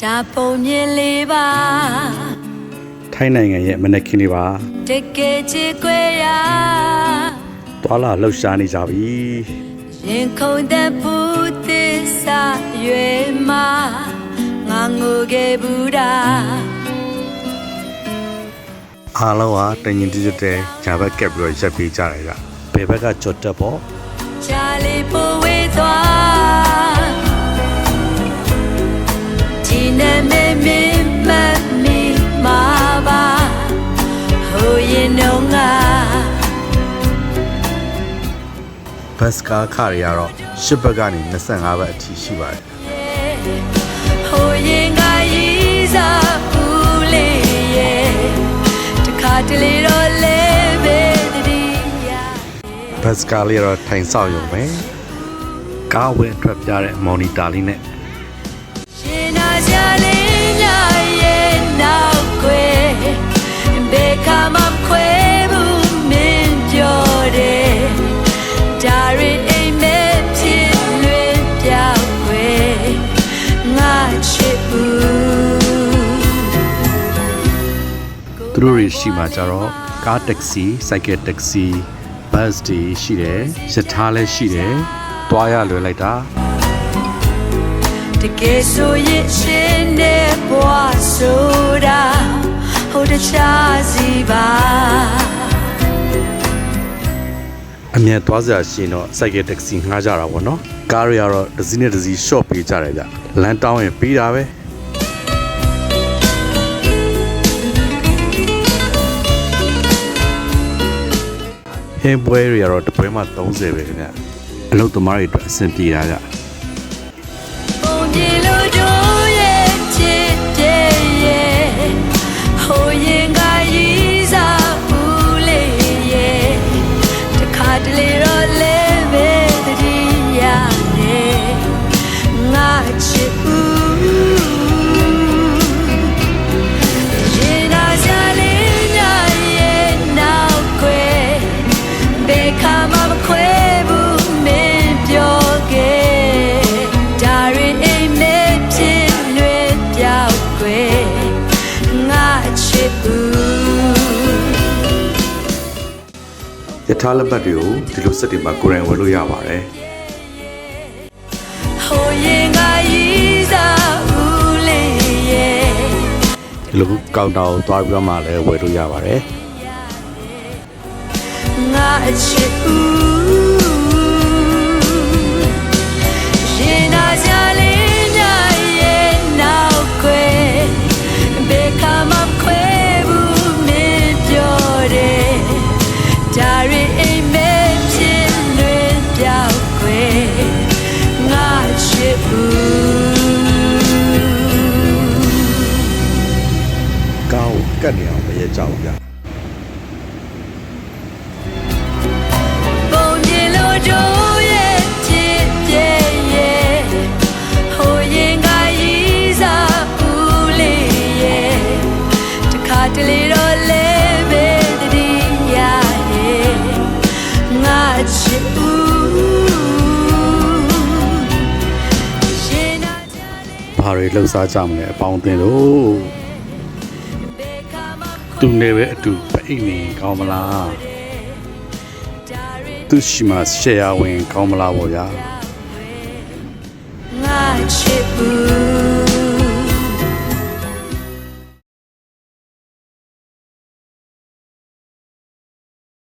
ဒါပုံမြင်လေးပါထိုင်းနိုင်ငံရဲ့မနက်ခင်းလေးပါတကယ်ချစ်ခွေရသွာလာလှုပ်ရှားနေကြပြီရင်ခုန်တဲ့ဘူးသစ္စာရွေမှာငါငိုခဲ့ဘူးတာအားလုံးဟာတညီတညွတ်တဲ့ဂျာဘက်ကပ်ပြီးတော့ရက်ပေးကြတယ်ဗျဘယ်ဘက်ကကြော်တက်ပေါ့ဂျာလီပိုဝေးသွားဒီနေ့မင်းမမီမာပါဟိုရင်တော့ငါဘတ်စကားခါတွေကတော့10ဘက်ကနေ25ဘက်အထိရှိပါတယ်ဟိုရင်ကရေးစားဘူးလေရဲ့တခါတလေတော့လေပဲတည်းဘတ်စကားလေးတော့ထိုင်ဆောက်ရုံပဲကားဝင်ထွက်ပြတဲ့မော်နီတာလေးနဲ့ရှင်နာကြလေးညရဲ့နောက်ွယ်ဘေခါမခွဲဘူးမင်းပြောတယ်ဒါရီအိမ်မဲ့ဖြစ်လွင်ပြောက်ွယ်ငါချစ်ဘူးသူတို့ရှိမှကြတော့ကားတက္ကစီစိုက်ကယ်တက္ကစီဘတ်တွေရှိတယ်ရထားလည်းရှိတယ်တွားရလွယ်လိုက်တာတကယ်ဆိုရင်ရှင်တဲ့ဘဝဆိုတာဟိုတခြားစီပါအမြဲသွားစရာရှိရင်တော့စိုက်ကယ်တက္ကစီငှားကြတာပေါ့နော်ကားတွေကတော့တစ်စီးနဲ့တစ်စီး short ပေးကြတယ်ဗျလမ်းတောင်းရင်ပေးတာပဲဟင်းပွဲတွေကတော့တစ်ပွဲမှာ30ပဲခင်ဗျအလုပ်သမားတွေအတွက်အဆင်ပြေတာကြပုံပြေလို့တို့ရဲ့ချစ်တဲ့ရဲ့ဟိုရင်ကရေးစားဘူးလေရဲ့တခါတလေတော့လေပဲတည်းရတယ်ငါချစ်ဘူးရှင်နာကြလေးညရဲ့နောက်ွယ်ဘေခါမခွဲဘူးမင်းပြောခဲ့ဒါရီအိမ်မဲ့ဖြစ်လွင်ပြောက်ွယ်ငါချစ်ဘူးယထာလက်ပတ်တွေကိုဒီလိုစက်တွေမှာကိုယ်တိုင်ဝယ်လို့ရပါတယ်ဟိုရင်ကရေးစားဦးလေးရဲ့ဒီလိုကောက်တောင်သွားပြီးတော့မှလည်းဝယ်လို့ရပါတယ်ငါချစ်ဦးရှင်နာကြလေးညရဲ့နောက်ွယ်ဘေခါမခွဲဘူးမင်းပြောတယ်ဒါရီအိမ်မဲ့ဖြစ်လွင်ပြောက်ွယ်ငါချစ်ဦးကောင်းကတ်နေအောင်မရဲကြဘူးဗျတလေတော့လေပဲတည်းရတယ်ငါချစ်ဦးရှင်နာကြလေးဘာတွေလှုပ်ရှားကြမလဲအပေါင်းအသင်းတို့သူနဲ့ပဲအတူပိတ်နေကောင်းမလားသူရှိမှရှယ်ယာဝင်ကောင်းမလားပေါ့ဗျာငါချစ်ဦး